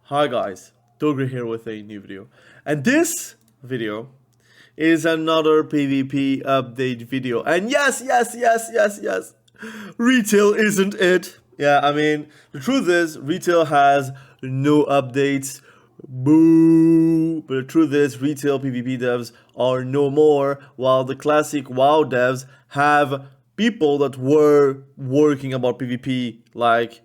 Hi guys, Dogre here with a new video. And this video is another PvP update video. And yes, retail isn't it. Yeah, I mean, the truth is, retail has no updates. Boo! But the truth is, retail PvP devs are no more, while the classic WoW devs have people that were working about PvP, like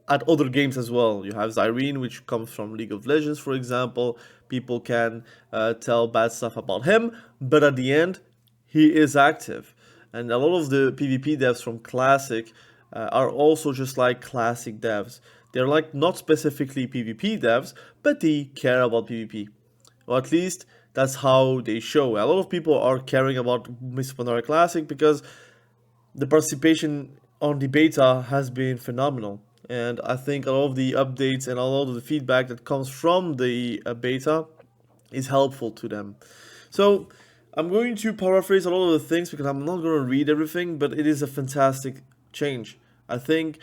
at other games as well. You have Zyrene, which comes from League of Legends, for example. People can tell bad stuff about him, but at the end, he is active. And a lot of the PvP devs from Classic are also just like Classic devs. They're like not specifically PvP devs, but they care about PvP. Or at least that's how they show. A lot of people are caring about Miss Pandaria Classic because the participation on the beta has been phenomenal. And I think a lot of the updates and a lot of the feedback that comes from the beta is helpful to them. So I'm going to paraphrase a lot of the things because I'm not going to read everything, but it is a fantastic change. I think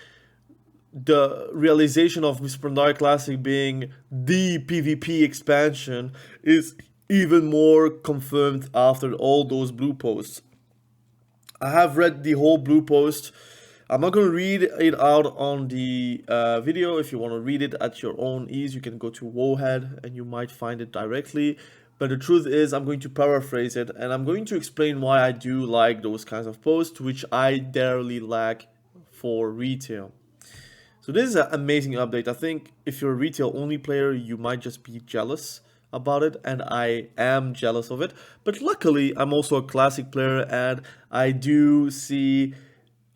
the realization of Miss Pandaria Classic being the PvP expansion is even more confirmed after all those blue posts. I have read the whole blue post. I'm not going to read it out on the video. If you want to read it at your own ease, you can go to Wowhead and you might find it directly. But the truth is, I'm going to paraphrase it and I'm going to explain why I do like those kinds of posts, which I dearly lack for retail. So this is an amazing update. I think if you're a retail only player, you might just be jealous about it, and I am jealous of it. But luckily, I'm also a classic player and I do see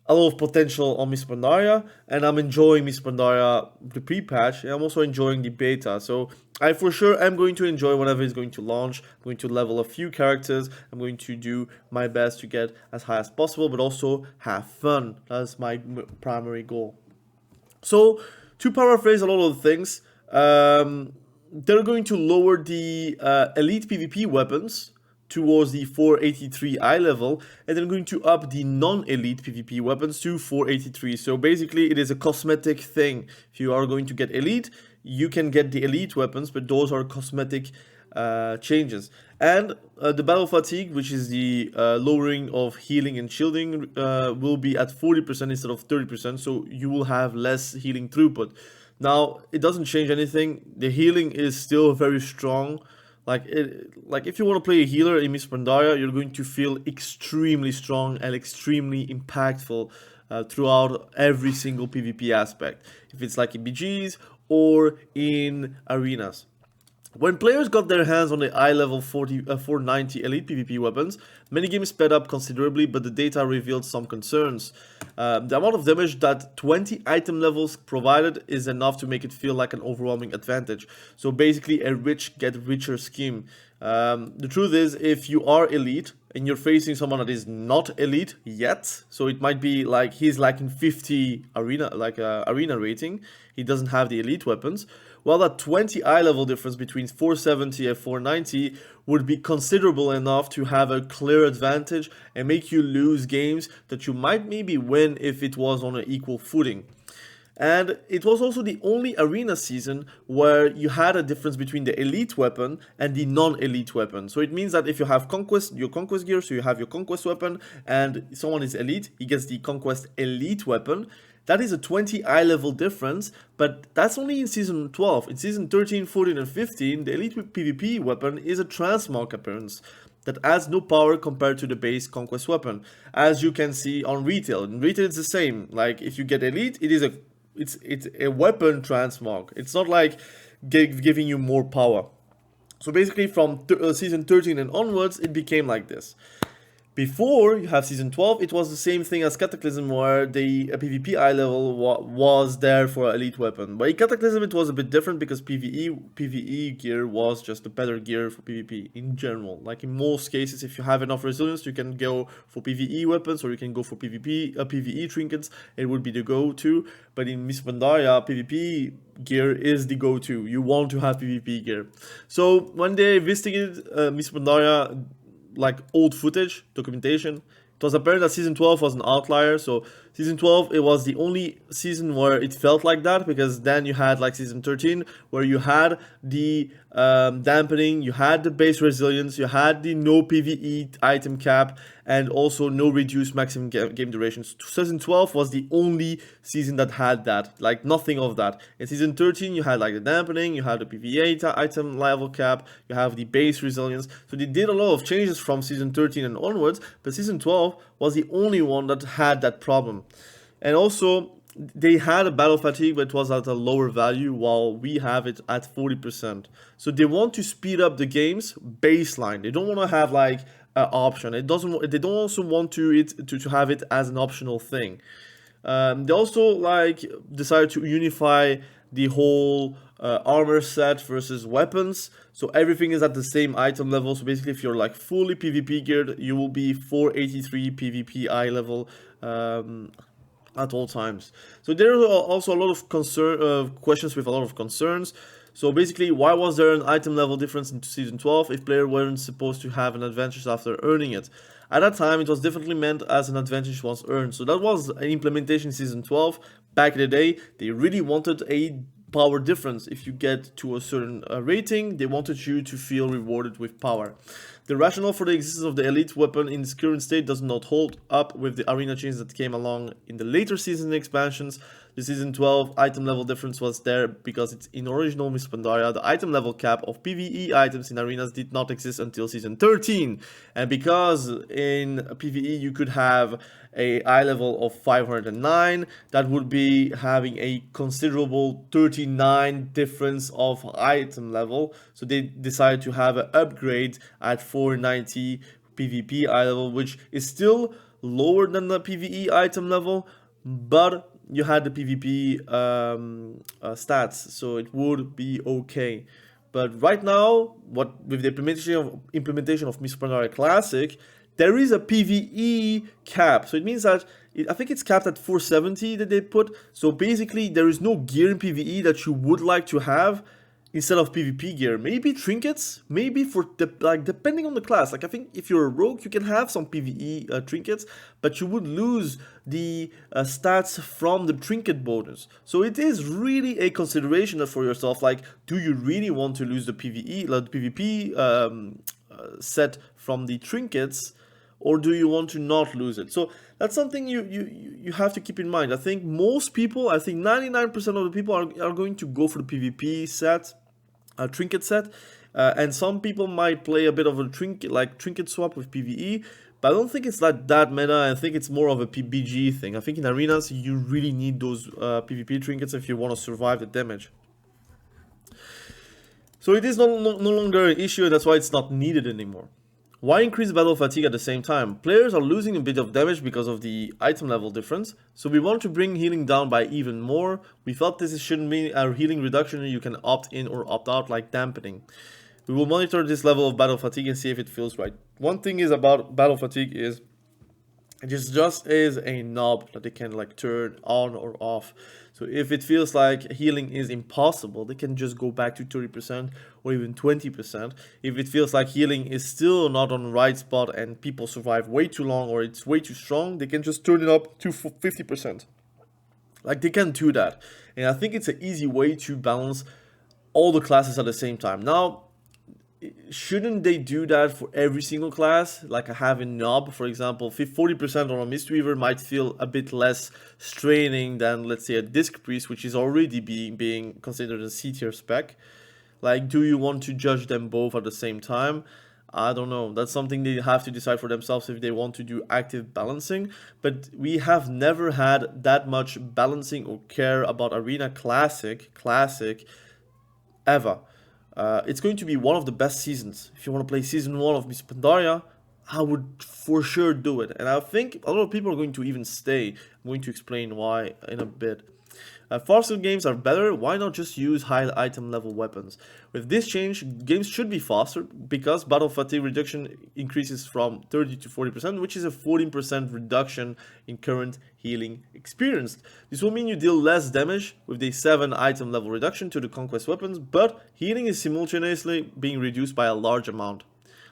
a lot of potential on Miss Pandaria, and I'm enjoying Miss Pandaria, the pre-patch, and I'm also enjoying the beta. So I for sure am going to enjoy whenever it's going to launch. I'm going to level a few characters. I'm going to do my best to get as high as possible, but also have fun. That's my primary goal. So to paraphrase a lot of the things, they're going to lower the elite PvP weapons towards the 483 eye level, and then going to up the non-elite PvP weapons to 483. So basically it is a cosmetic thing. If you are going to get elite, you can get the elite weapons, but those are cosmetic changes. And the battle fatigue, which is the lowering of healing and shielding, will be at 40% instead of 30%, so you will have less healing throughput. Now, it doesn't change anything. The healing is still very strong. Like if you want to play a healer in Miss Pandaria, you're going to feel extremely strong and extremely impactful throughout every single PvP aspect. If it's like in BGs or in arenas. When players got their hands on the eye level 490 elite PvP weapons, many games sped up considerably, but the data revealed some concerns. The amount of damage that 20 item levels provided is enough to make it feel like an overwhelming advantage. So basically a rich get richer scheme. The truth is, if you are elite and you're facing someone that is not elite yet, so it might be like he's lacking 50 arena rating, he doesn't have the elite weapons. Well, that 20 eye level difference between 470 and 490 would be considerable enough to have a clear advantage and make you lose games that you might maybe win if it was on an equal footing. And it was also the only arena season where you had a difference between the elite weapon and the non-elite weapon. So it means that if you have conquest, your conquest gear, so you have your conquest weapon, and someone is elite, he gets the conquest elite weapon. That is a 20 eye level difference, but that's only in Season 12. In Season 13, 14, and 15, the Elite PvP weapon is a transmog appearance that adds no power compared to the base conquest weapon, as you can see on retail. In retail, it's the same. Like, if you get Elite, it's a weapon transmog. It's not like giving you more power. So basically, from Season 13 and onwards, it became like this. Before you have Season 12, it was the same thing as Cataclysm, where the PvP eye level was there for elite weapon. But in Cataclysm it was a bit different because PvE gear was just a better gear for PvP in general. Like in most cases, if you have enough resilience, you can go for PvE weapons or you can go for PvE trinkets. It would be the go-to. But in Miss Pandaria, PvP gear is the go-to. You want to have PvP gear. So when they investigated Miss Pandaria, like old footage, documentation, it was apparent that Season 12 was an outlier, so Season 12, it was the only season where it felt like that, because then you had like Season 13, where you had the dampening, you had the base resilience, you had the no PvE item cap, and also no reduced maximum game durations. Season 12 was the only season that had that, like nothing of that. In Season 13, you had like the dampening, you had the PvE item level cap, you have the base resilience. So they did a lot of changes from Season 13 and onwards, but Season 12 was the only one that had that problem. And also, they had a battle fatigue, but it was at a lower value, while we have it at 40%. So they want to speed up the game's baseline. They don't want to have like an option. They don't also want to have it as an optional thing. They also like decided to unify the whole armor set versus weapons, so everything is at the same item level. So basically, if you're like fully PvP geared, you will be 483 PvP eye level at all times. So there are also a lot of questions with a lot of concerns. So basically, why was there an item level difference in Season 12 if players weren't supposed to have an advantage after earning it? At that time, it was definitely meant as an advantage once earned. So that was an implementation in Season 12. Back in the day, they really wanted a power difference. If you get to a certain rating, they wanted you to feel rewarded with power. The rationale for the existence of the elite weapon in its current state does not hold up with the arena changes that came along in the later season expansions. The Season 12 item level difference was there because it's in original Miss Pandaria. The item level cap of PvE items in arenas did not exist until Season 13. And because in PvE you could have a eye level of 509, that would be having a considerable 39 difference of item level. So they decided to have an upgrade at 490 PvP eye level, which is still lower than the PvE item level, but you had the PvP stats, so it would be okay. But right now, with the implementation of Miss Pandaria Classic, there is a PvE cap. So it means that I think it's capped at 470 that they put. So basically, there is no gear in PvE that you would like to have instead of PvP gear. Maybe trinkets, maybe for depending on the class. Like I think if you're a rogue, you can have some PvE trinkets, but you would lose the stats from the trinket bonus. So it is really a consideration for yourself. Like, do you really want to lose the PvP set from the trinkets, or do you want to not lose it? So that's something you have to keep in mind. I think most people, I think 99% of the people are going to go for the PvP set, trinket set, and some people might play a bit of a trinket swap with PvE, but I don't think it's like that meta. I think it's more of a PBG thing. I think in arenas you really need those PvP trinkets if you want to survive the damage. So it is no longer an issue, and that's why it's not needed anymore. Why increase battle fatigue at the same time? Players are losing a bit of damage because of the item level difference, so we want to bring healing down by even more. We felt this shouldn't be a healing reduction you can opt in or opt out, like dampening. We will monitor this level of battle fatigue and see if it feels right. One thing is about battle fatigue is it just is a knob that they can like turn on or off. So if it feels like healing is impossible, they can just go back to 30% or even 20%. If it feels like healing is still not on the right spot and people survive way too long or it's way too strong, they can just turn it up to 50%. Like they can do that. And I think it's an easy way to balance all the classes at the same time. Now, shouldn't they do that for every single class? Like I have in Nob, for example, 40% on a mistweaver might feel a bit less straining than, let's say, a disc priest, which is already being considered a C tier spec. Like, do you want to judge them both at the same time? I don't know. That's something they have to decide for themselves if they want to do active balancing. But we have never had that much balancing or care about Arena Classic ever. It's going to be one of the best seasons. If you want to play Season 1 of Miss Pandaria, I would for sure do it. And I think a lot of people are going to even stay. I'm going to explain why in a bit. Faster games are better. Why not just use high item level weapons? With this change, games should be faster because battle fatigue reduction increases from 30 to 40%, which is a 14% reduction in current healing experienced. This will mean you deal less damage with the 7 item level reduction to the conquest weapons, but healing is simultaneously being reduced by a large amount.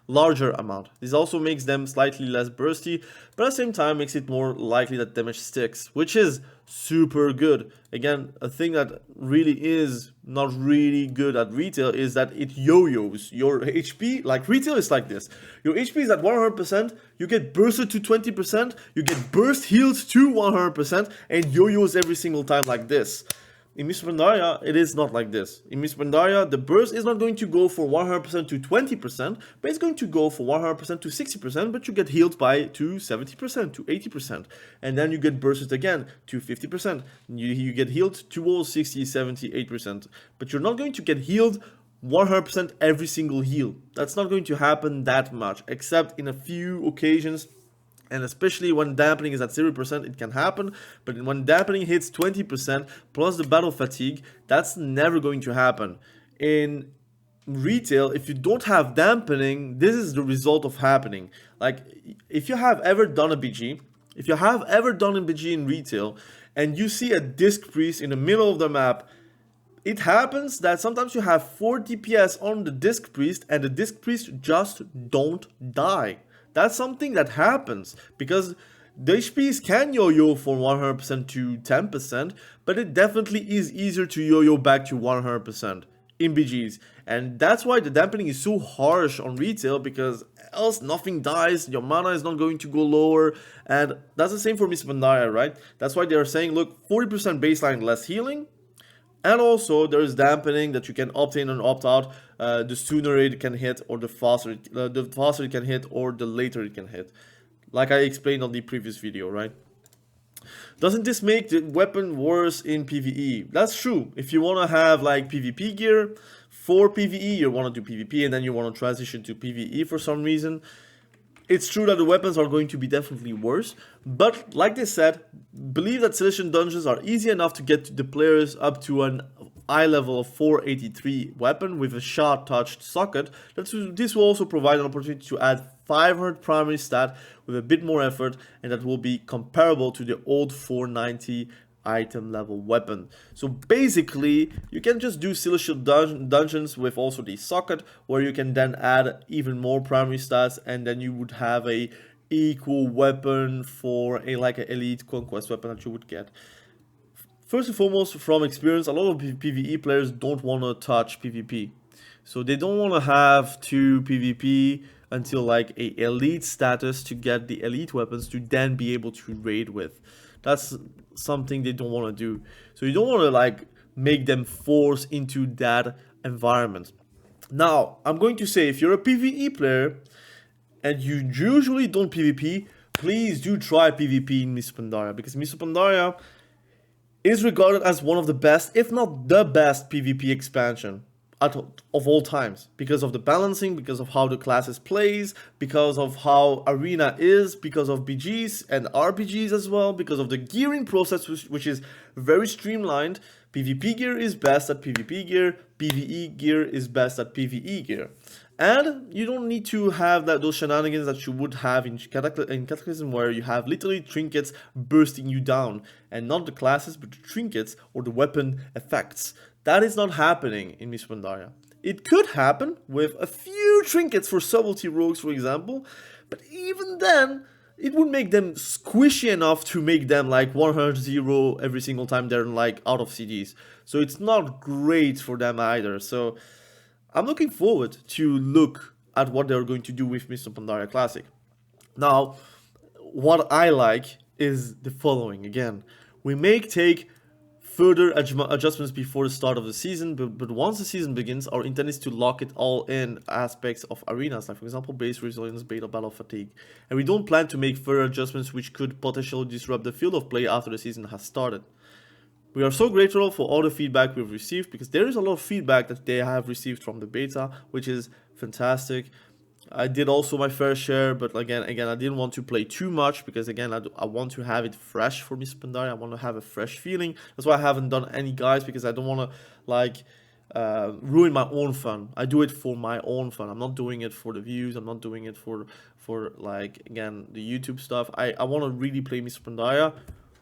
larger amount. This also makes them slightly less bursty, but at the same time makes it more likely that damage sticks, which is super good. Again, a thing that really is not really good at retail is that it yo-yos your HP. Like retail is like this. Your HP is at 100%, you get bursted to 20%, you get burst healed to 100%, and yo-yos every single time like this. In Mists of Pandaria, it is not like this. In Mists of Pandaria, the burst is not going to go for 100% to 20%, but it's going to go for 100% to 60%, but you get healed by to 70% to 80%. And then you get bursted again to 50%. You get healed towards 60, 70, 8%. But you're not going to get healed 100% every single heal. That's not going to happen that much, except in a few occasions. And especially when dampening is at 0%, it can happen. But when dampening hits 20% plus the battle fatigue, that's never going to happen. In retail, if you don't have dampening, this is the result of happening. Like, if you have ever done a BG, if you have ever done a BG in retail, and you see a disc priest in the middle of the map, it happens that sometimes you have 4 DPS on the disc priest, and the disc priest just don't die. That's something that happens because the HPs can yo-yo from 100% to 10%, but it definitely is easier to yo-yo back to 100% in BGs. And that's why the dampening is so harsh on retail, because else nothing dies, your mana is not going to go lower, and that's the same for Mists of Pandaria, right? That's why they are saying, look, 40% baseline less healing, and also there is dampening that you can opt in and opt out. The sooner it can hit, or the faster it can hit, or the later it can hit, like I explained on the previous video, right? Doesn't this make the weapon worse in PvE? That's true. If you want to have like PvP gear for PvE, you want to do PvP and then you want to transition to PvE for some reason, it's true that the weapons are going to be definitely worse, but like they said, believe that Sedition dungeons are easy enough to get the players up to an eye level of 483 weapon with a shard touched socket. This will also provide an opportunity to add 500 primary stat with a bit more effort, and that will be comparable to the old 490 item level weapon. So basically you can just do celestial dungeons with also the socket, where you can then add even more primary stats, and then you would have a equal weapon for a like an elite conquest weapon that you would get. First and foremost, from experience, a lot of PvE players don't want to touch PvP, so they don't want to have to PvP until like a elite status to get the elite weapons to then be able to raid with. That's something they don't want to do. So you don't want to like make them force into that environment. Now, I'm going to say, if you're a PvE player and you usually don't PvP, please do try PvP in Mists of Pandaria, because Mists of Pandaria is regarded as one of the best, if not the best, PvP expansion of all times, because of the balancing, because of how the classes plays, because of how arena is, because of BGs and RPGs as well, because of the gearing process, which is very streamlined. PvP gear is best at PvP gear, PvE gear is best at PvE gear. And you don't need to have those shenanigans that you would have in Cataclysm, where you have literally trinkets bursting you down, and not the classes but the trinkets or the weapon effects. That is not happening in Mists of Pandaria. It could happen with a few trinkets for subtlety rogues, for example, but even then, it would make them squishy enough to make them like 100-0 every single time they're like out of CDs. So it's not great for them either. So I'm looking forward to look at what they're going to do with Mists of Pandaria Classic. Now, what I like is the following. Again, we may take further adjustments before the start of the season, but once the season begins, our intent is to lock it all in aspects of arenas, like for example base resilience, beta battle fatigue, and we don't plan to make further adjustments which could potentially disrupt the field of play after the season has started. We are so grateful for all the feedback we've received, because there is a lot of feedback that they have received from the beta, which is fantastic. I did also my fair share, but again, I didn't want to play too much, because again, I want to have it fresh for Mists of Pandaria. I want to have a fresh feeling. That's why I haven't done any guides, because I don't want to like ruin my own fun. I do it for my own fun. I'm not doing it for the views. I'm not doing it for like, again, the YouTube stuff. I want to really play Mists of Pandaria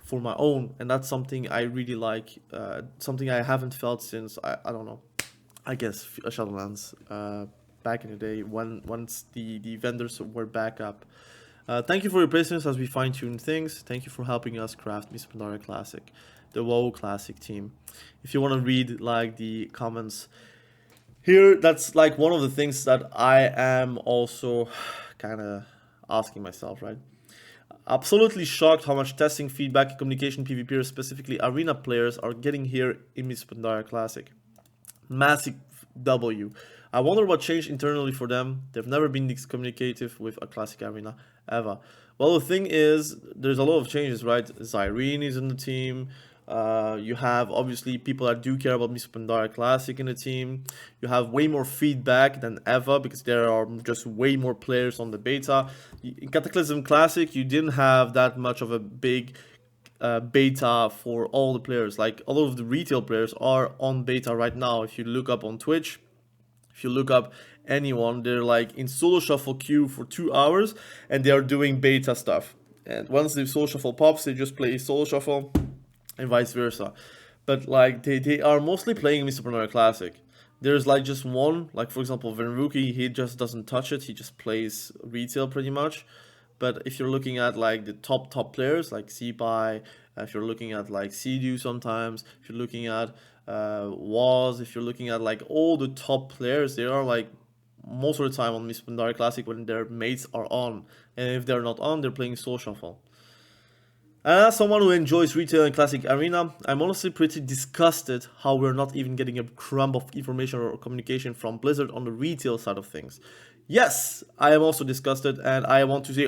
for my own, and that's something I really like, something I haven't felt since I don't know, I guess Shadowlands. back in the day once the vendors were back up. Thank you for your patience as we fine-tune things. Thank you for helping us craft Miss Pandaria Classic, the WoW Classic team. If you want to read like the comments here, that's like one of the things that I am also kind of asking myself, right? Absolutely shocked how much testing, feedback, communication PvPers, specifically arena players, are getting here in Miss Pandaria Classic. Massive W. I wonder what changed internally for them. They've never been this communicative with a classic arena ever. Well, the thing is, there's a lot of changes, right? Zyrene is in the team. You have obviously people that do care about Miss Pandaria Classic in the team. You have way more feedback than ever because there are just way more players on the beta. In Cataclysm Classic, you didn't have that much of a big beta for all the players. Like all of the retail players are on beta right now. If you look up on Twitch, if you look up anyone, they're like in solo shuffle queue for 2 hours and they are doing beta stuff. And once the solo shuffle pops, they just play solo shuffle and vice versa. But like they are mostly playing Mr. Pandaria Classic. There's like just one, like for example Venruki, he just doesn't touch it, he just plays retail pretty much. But if you're looking at like the top players like CPI, if you're looking at like Sea sometimes, if you're looking at Waz, if you're looking at like all the top players, they are like most of the time on Miss Pandaria Classic when their mates are on. And if they're not on, they're playing Soul Shuffle. And as someone who enjoys retail and classic arena, I'm honestly pretty disgusted how we're not even getting a crumb of information or communication from Blizzard on the retail side of things. Yes, I am also disgusted and I want to say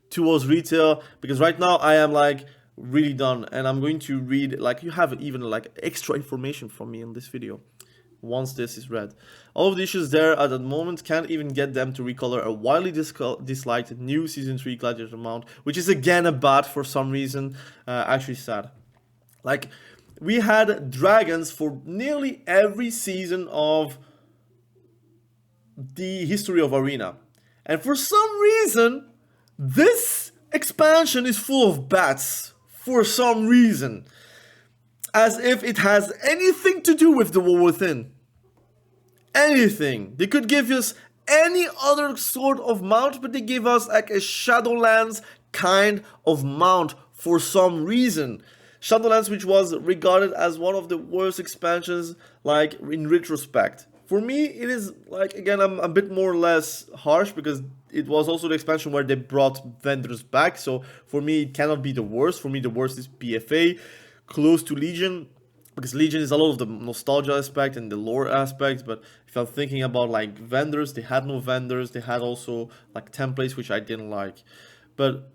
towards retail because right now I am like really done and I'm going to read, like you have even like extra information from me in this video once this is read. All of the issues there at the moment can't even get them to recolor a widely disliked new Season 3 Gladiator mount, which is again a bad for some reason, actually sad. Like, we had dragons for nearly every season of the history of Arena. And for some reason, this expansion is full of bats. For some reason. As if it has anything to do with the War Within. Anything. They could give us any other sort of mount, but they give us like a Shadowlands kind of mount for some reason. Shadowlands, which was regarded as one of the worst expansions, like in retrospect. For me, it is like, again, I'm a bit more or less harsh because it was also the expansion where they brought vendors back. So for me, it cannot be the worst. For me, the worst is BFA. Close to Legion, because Legion is a lot of the nostalgia aspect and the lore aspect, but if I'm thinking about like vendors, they had no vendors, they had also like templates which I didn't like. But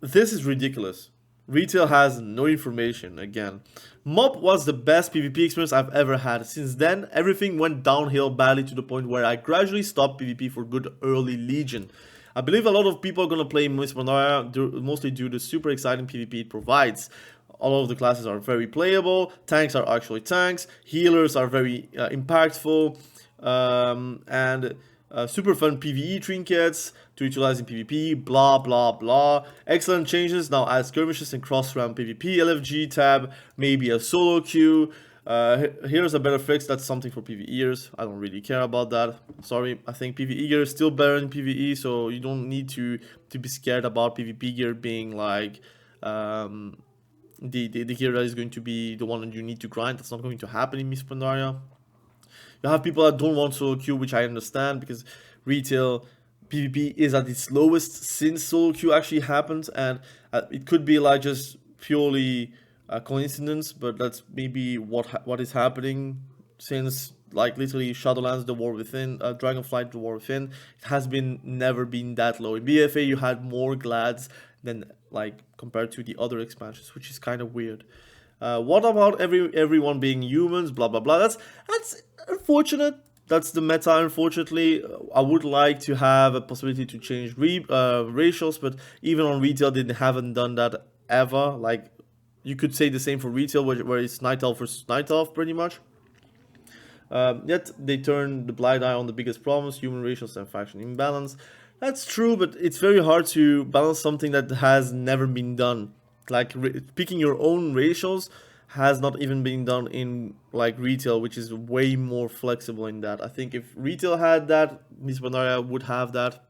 this is ridiculous. Retail has no information again. MoP was the best PvP experience I've ever had. Since then, everything went downhill badly to the point where I gradually stopped PvP for good early Legion. I believe a lot of people are going to play Miss Pandaria mostly due to the super exciting PvP it provides. All of the classes are very playable, tanks are actually tanks, healers are very impactful, and super fun PvE trinkets to utilize in PvP, blah blah blah. Excellent changes, now add skirmishes and cross-round PvP, LFG tab, maybe a solo queue. Here's a better fix, that's something for PvEers, I don't really care about that. Sorry, I think PvE gear is still better than PvE, so you don't need to be scared about PvP gear being like the gear that is going to be the one that you need to grind. That's not going to happen in Miss Pandaria. You have people that don't want solo queue, which I understand because retail PvP is at its lowest since solo queue actually happened, and it could be like just purely a coincidence, but that's maybe what is happening since like literally Shadowlands, the War Within, Dragonflight, the War Within. It has never been that low. In BFA you had more glads than like compared to the other expansions, which is kind of weird. What about everyone being humans, blah blah blah? That's unfortunate. That's the meta, unfortunately. I would like to have a possibility to change ratios, but even on retail they haven't done that ever. Like, you could say the same for retail, where it's night elf versus night elf pretty much. Yet they turn the blind eye on the biggest problems: human ratios and faction imbalance. That's true, but it's very hard to balance something that has never been done. Like, picking your own ratios has not even been done in like retail, which is way more flexible in that. I think if retail had that, Miss Pandaria would have that,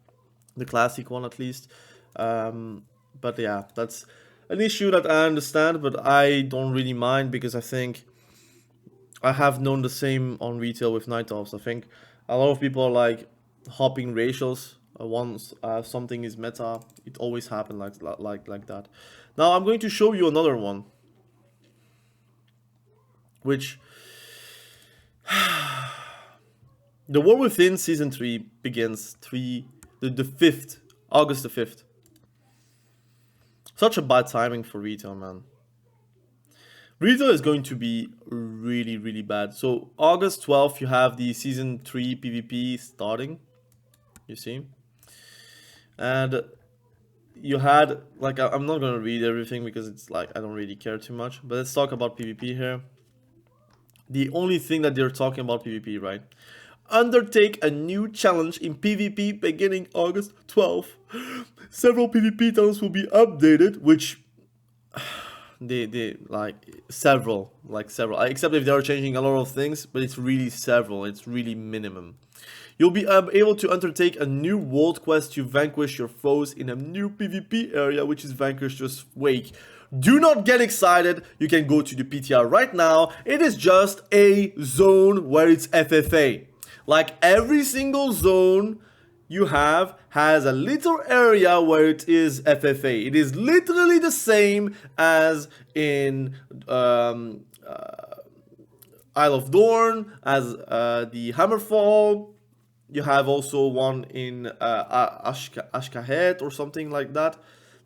the classic one at least. But yeah, that's an issue that I understand, but I don't really mind because I think I have known the same on retail with night elves. I think a lot of people are like hopping ratios once something is meta. It always happens like that. Now I'm going to show you another one, which the War Within Season 3 begins the 5th, August the 5th. Such a bad timing for retail, man. Retail is going to be really, really bad. So August 12th, you have the Season 3 PvP starting, you see. And you had, like, I'm not going to read everything because it's like, I don't really care too much. But let's talk about PvP here. The only thing that they're talking about PvP, right? Undertake a new challenge in PvP beginning August 12th. Several PvP towns will be updated, which they like several, except if they are changing a lot of things, but it's really several, it's really minimum. You'll be able to undertake a new world quest to vanquish your foes in a new PvP area, which is Vanquisher's Wake. Do not get excited, you can go to the PTR right now. It is just a zone where it's FFA. Like every single zone you have has a little area where it is FFA. It is literally the same as in Isle of Dorn, as the Hammerfall. You have also one in Ashkahet or something like that.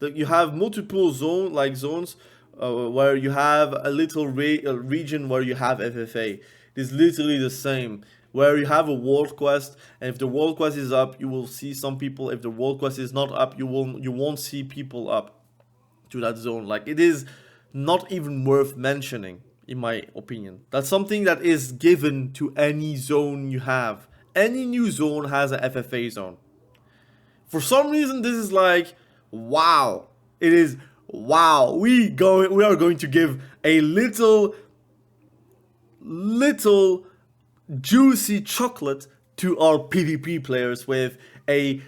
You have multiple zones where you have a little region where you have FFA. It is literally the same. Where you have a world quest, and if the world quest is up, you will see some people. If the world quest is not up, you won't see people up to that zone. Like, it is not even worth mentioning, in my opinion. That's something that is given to any zone you have. Any new zone has a FFA zone. For some reason, this is like, wow. It is wow. We are going to give a little juicy chocolate to our PvP players with a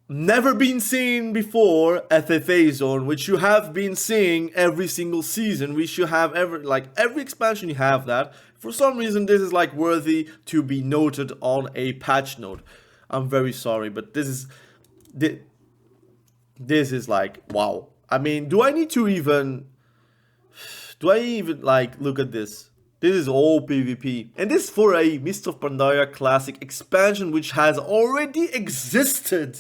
never been seen before FFA zone, which you have been seeing every single season. We should have every expansion you have that. For some reason, this is like worthy to be noted on a patch note. I'm very sorry, but this is like, wow. I mean, do I even like look at this? This is all PvP, and this is for a Mist of Pandaria Classic expansion which has already existed.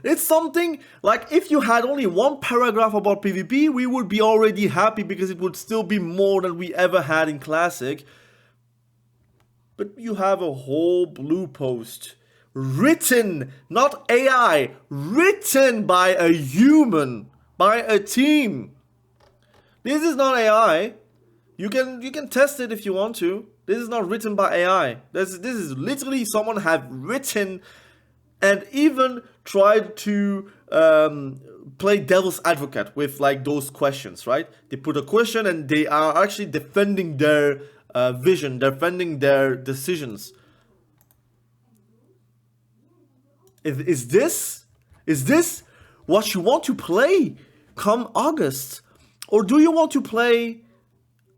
It's something like, if you had only one paragraph about PvP, we would be already happy because it would still be more than we ever had in Classic. But you have a whole blue post, written, not AI, written by a human, by a team. This is not AI. You can test it if you want to. This is not written by AI. This is literally someone have written and even tried to play devil's advocate with like those questions, right? They put a question and they are actually defending their vision, defending their decisions. Is this what you want to play come August? Or do you want to play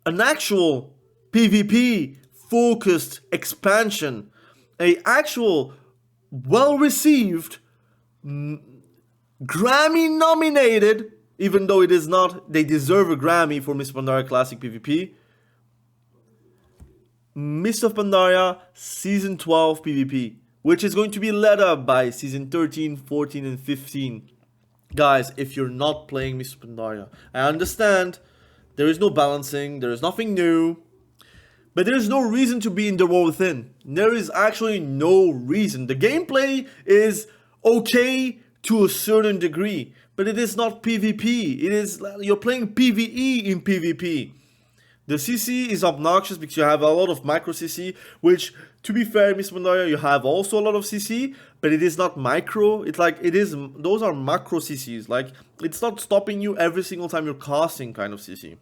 an actual PvP focused expansion, a actual well-received, Grammy nominated, even though it is not, they deserve a Grammy for Mist of Pandaria Classic PvP, Mist of Pandaria Season 12 PvP, which is going to be led up by Season 13, 14, and 15. Guys, if you're not playing Mist of Pandaria, I understand there is no balancing, there is nothing new, but there is no reason to be in the War Within. There is actually no reason. The gameplay is okay to a certain degree, but it is not PvP. It is, you're playing PvE in PvP. The CC is obnoxious because you have a lot of micro CC, which, to be fair, Mist of Pandaria, you have also a lot of CC, but it is not micro. It's like, those are macro CCs. Like, it's not stopping you every single time you're casting kind of CC.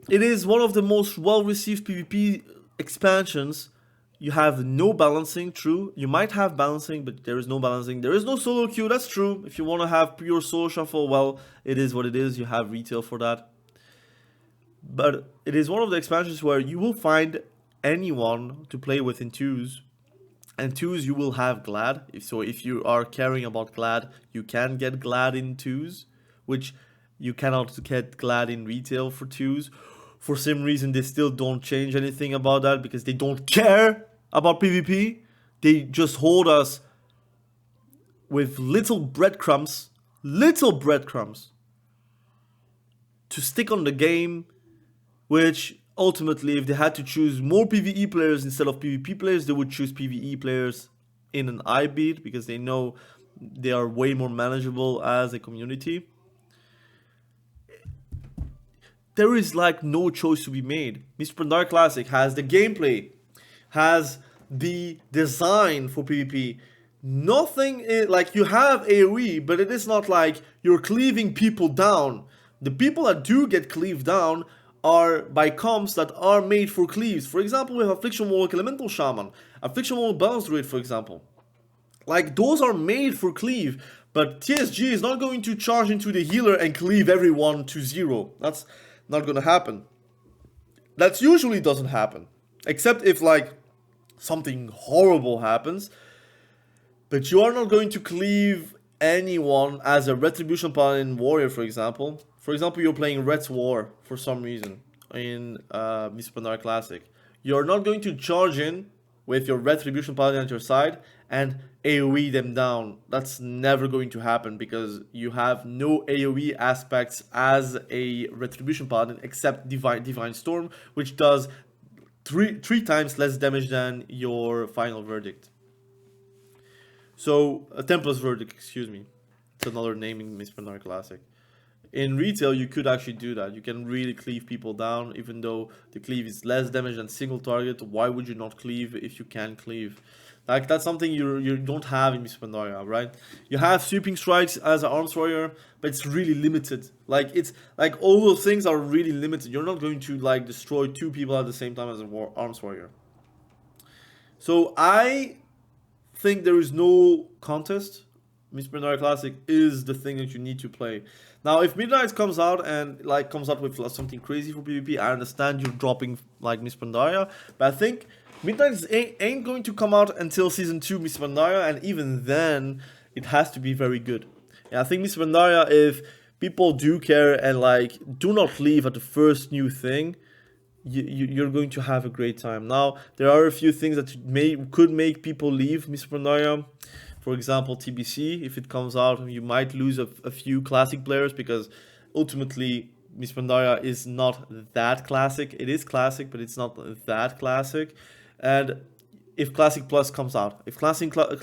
it is one of the most well-received PvP expansions. You have no balancing, true. You might have balancing, but there is no balancing. There is no solo queue, that's true. If you want to have pure solo shuffle, well, it is what it is. You have retail for that. But it is one of the expansions where you will find anyone to play with in twos. And twos, you will have Glad. If you are caring about Glad, you can get Glad in twos, which you cannot get Glad in retail for twos. For some reason, they still don't change anything about that because they don't care about PvP. They just hold us with little breadcrumbs to stick on the game, which ultimately, if they had to choose more PvE players instead of PvP players, they would choose PvE players in an iBeat because they know they are way more manageable as a community. There is like no choice to be made. Mr. Pandaria Classic has the gameplay, has the design for PvP. Nothing is, like, you have AoE, but it is not like you're cleaving people down. The people that do get cleaved down are by comps that are made for cleaves. For example, we have Affliction, Warlock, Elemental Shaman, Affliction, Warlock, Balance Druid, for example. Like, those are made for cleave, but TSG is not going to charge into the healer and cleave everyone to 0. That's not gonna happen. That usually doesn't happen, except if like something horrible happens. But you are not going to cleave anyone as a Retribution Paladin warrior, for example. For example, you're playing Red's War for some reason in Mr. Pandaria Classic. You're not going to charge in with your Retribution Paladin at your side and AoE them down. That's never going to happen because you have no AoE aspects as a Retribution Paladin except Divine Storm, which does three times less damage than your Final Verdict. So, Templar's Verdict, excuse me. It's another name in Mr. Pandaria Classic. In retail, you could actually do that. You can really cleave people down, even though the cleave is less damage than single target. Why would you not cleave if you can cleave? Like, that's something you don't have in Mr. Pandaria, right? You have sweeping strikes as an arms warrior, but it's really limited. Like, it's like all those things are really limited. You're not going to like destroy 2 people at the same time as an arms warrior. So I think there is no contest. Mr. Pandaria Classic is the thing that you need to play. Now, if Midnight comes out and like comes out with something crazy for PvP, I understand you're dropping like Mr. Pandaria, but I think Midnight ain't going to come out until Season 2 Mr. Pandaria, and even then, it has to be very good. And I think Mr. Pandaria, if people do care and like do not leave at the first new thing, you're going to have a great time. Now, there are a few things that could make people leave Mr. Pandaria. For example, TBC, if it comes out, you might lose a few classic players because ultimately Mr. Pandaria is not that classic. It is classic, but it's not that classic. And if Classic Plus comes out, if Classic Plus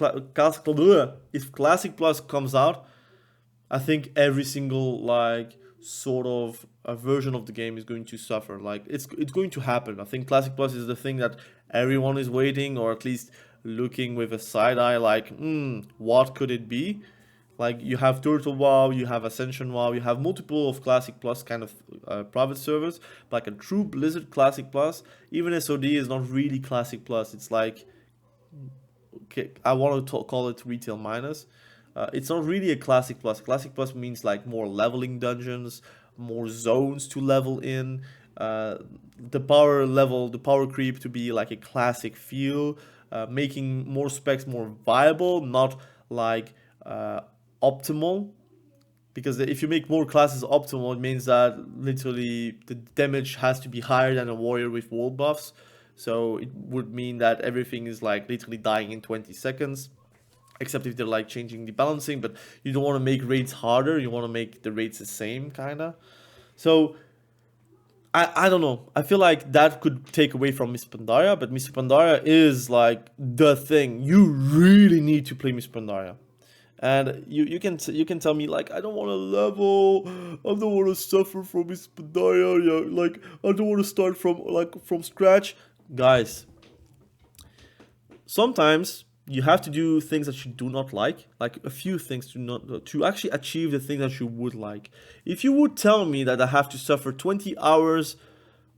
comes out, I think every single like sort of a version of the game is going to suffer. Like it's going to happen. I think Classic Plus is the thing that everyone is waiting, or at least looking with a side eye, like, what could it be? Like, you have Turtle WoW, you have Ascension WoW, you have multiple of Classic Plus kind of private servers, like a true Blizzard Classic Plus. Even SOD is not really Classic Plus. It's like, okay, I want to call it Retail Minus. It's not really a Classic Plus. Classic Plus means like more leveling dungeons, more zones to level in, the power creep to be like a classic feel, making more specs more viable, not like optimal. Because if you make more classes optimal, it means that literally the damage has to be higher than a warrior with wall buffs. So it would mean that everything is like literally dying in 20 seconds. Except if they're like changing the balancing, but you don't want to make raids harder, you want to make the raids the same, kinda. So I don't know. I feel like that could take away from Mr. Pandaria, but Mr. Pandaria is like the thing. You really need to play Mr. Pandaria. And you can tell me like, I don't want to level, I don't want to suffer from Mr. Pandaria, yeah, like I don't want to start from scratch. Guys, sometimes you have to do things that you do not like a few things to actually achieve the thing that you would like. If you would tell me that I have to suffer 20 hours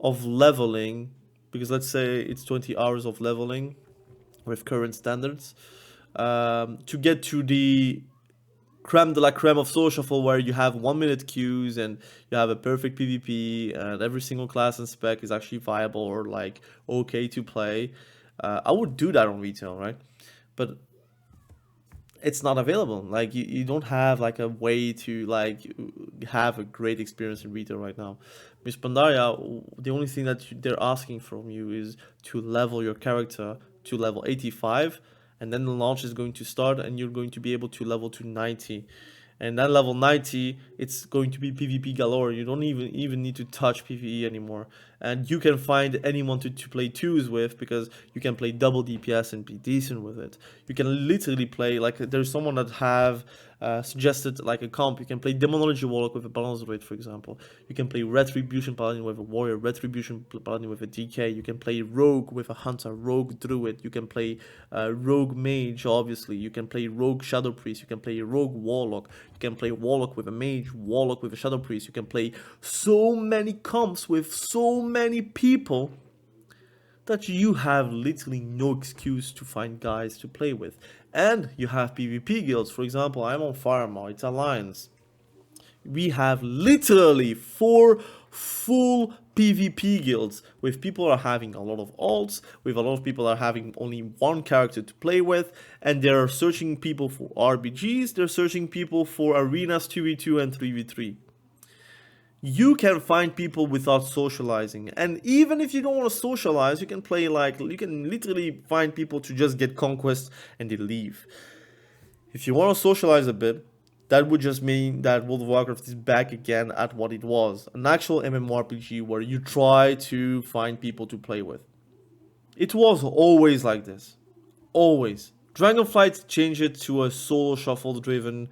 of leveling, because let's say it's 20 hours of leveling with current standards, to get to the creme de la creme of solo shuffle, where you have 1 minute queues and you have a perfect PvP and every single class and spec is actually viable or like okay to play. I would do that on retail, right? But it's not available. Like you don't have like a way to like have a great experience in retail right now. Miss Pandaria, the only thing that they're asking from you is to level your character to level 85, and then the launch is going to start and you're going to be able to level to 90. And that level 90, it's going to be PvP galore. You don't even need to touch PvE anymore. And you can find anyone to play twos with, because you can play double DPS and be decent with it. You can literally play, like, there's someone that have suggested like a comp. You can play demonology warlock with a balance rate, for example. You can play retribution paladin with a warrior, retribution paladin with a DK. You can play rogue with a hunter, rogue druid. You can play rogue mage, obviously. You can play rogue shadow priest. You can play rogue warlock. You can play warlock with a mage, warlock with a shadow priest. You can play so many comps with so many people that you have literally no excuse to find guys to play with. And you have PvP guilds. For example, I'm on Firemour, it's Alliance. We have literally 4 full PvP guilds, with people are having a lot of alts, with a lot of people are having only one character to play with, and they're searching people for RBGs, they're searching people for arenas 2v2 and 3v3. You can find people without socializing, and even if you don't want to socialize, you can play like, you can literally find people to just get conquest and they leave. If you want to socialize a bit, that would just mean that World of Warcraft is back again at what it was, an actual MMORPG where you try to find people to play with. It was always like this, always. Dragonflight changed it to a solo shuffle driven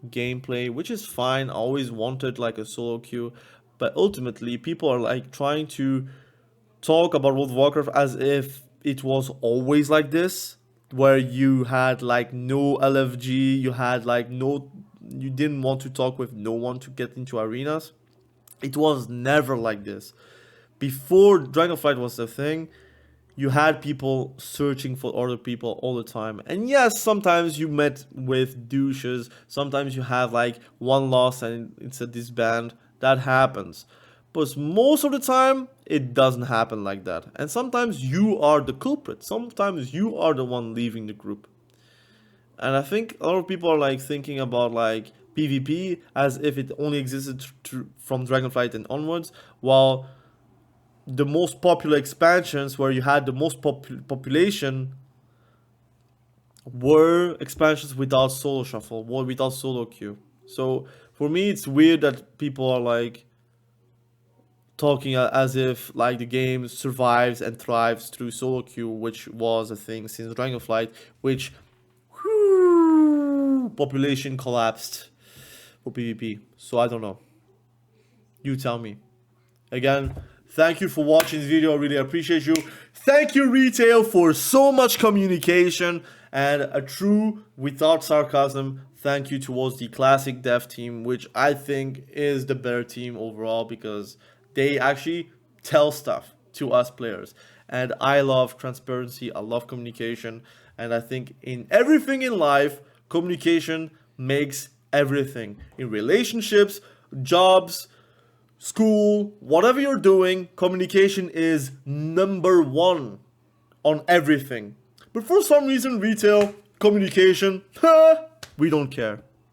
gameplay, which is fine. I always wanted like a solo queue, but ultimately people are like trying to talk about World of Warcraft as if it was always like this, where you had like no LFG, you had like no, you didn't want to talk with no one to get into arenas. It was never like this. Before Dragonflight was the thing, you had people searching for other people all the time. And yes, sometimes you met with douches. Sometimes you have like one loss and it's a disband. That happens. But most of the time, it doesn't happen like that. And sometimes you are the culprit. Sometimes you are the one leaving the group. And I think a lot of people are like thinking about like PvP as if it only existed from Dragonflight and onwards, while the most popular expansions where you had the most population were expansions without solo shuffle, or without solo queue. So for me, it's weird that people are like talking as if like the game survives and thrives through solo queue, which was a thing since Dragonflight, which population collapsed for PvP. So I don't know. You tell me. Again, thank you for watching this video. I really appreciate you. Thank you, retail, for so much communication, and a true, without sarcasm, thank you towards the classic dev team, which I think is the better team overall, because they actually tell stuff to us players. And I love transparency, I love communication, and I think in everything in life, communication makes everything. In relationships, jobs, school, whatever you're doing, communication is #1 on everything. But for some reason, retail, communication, we don't care.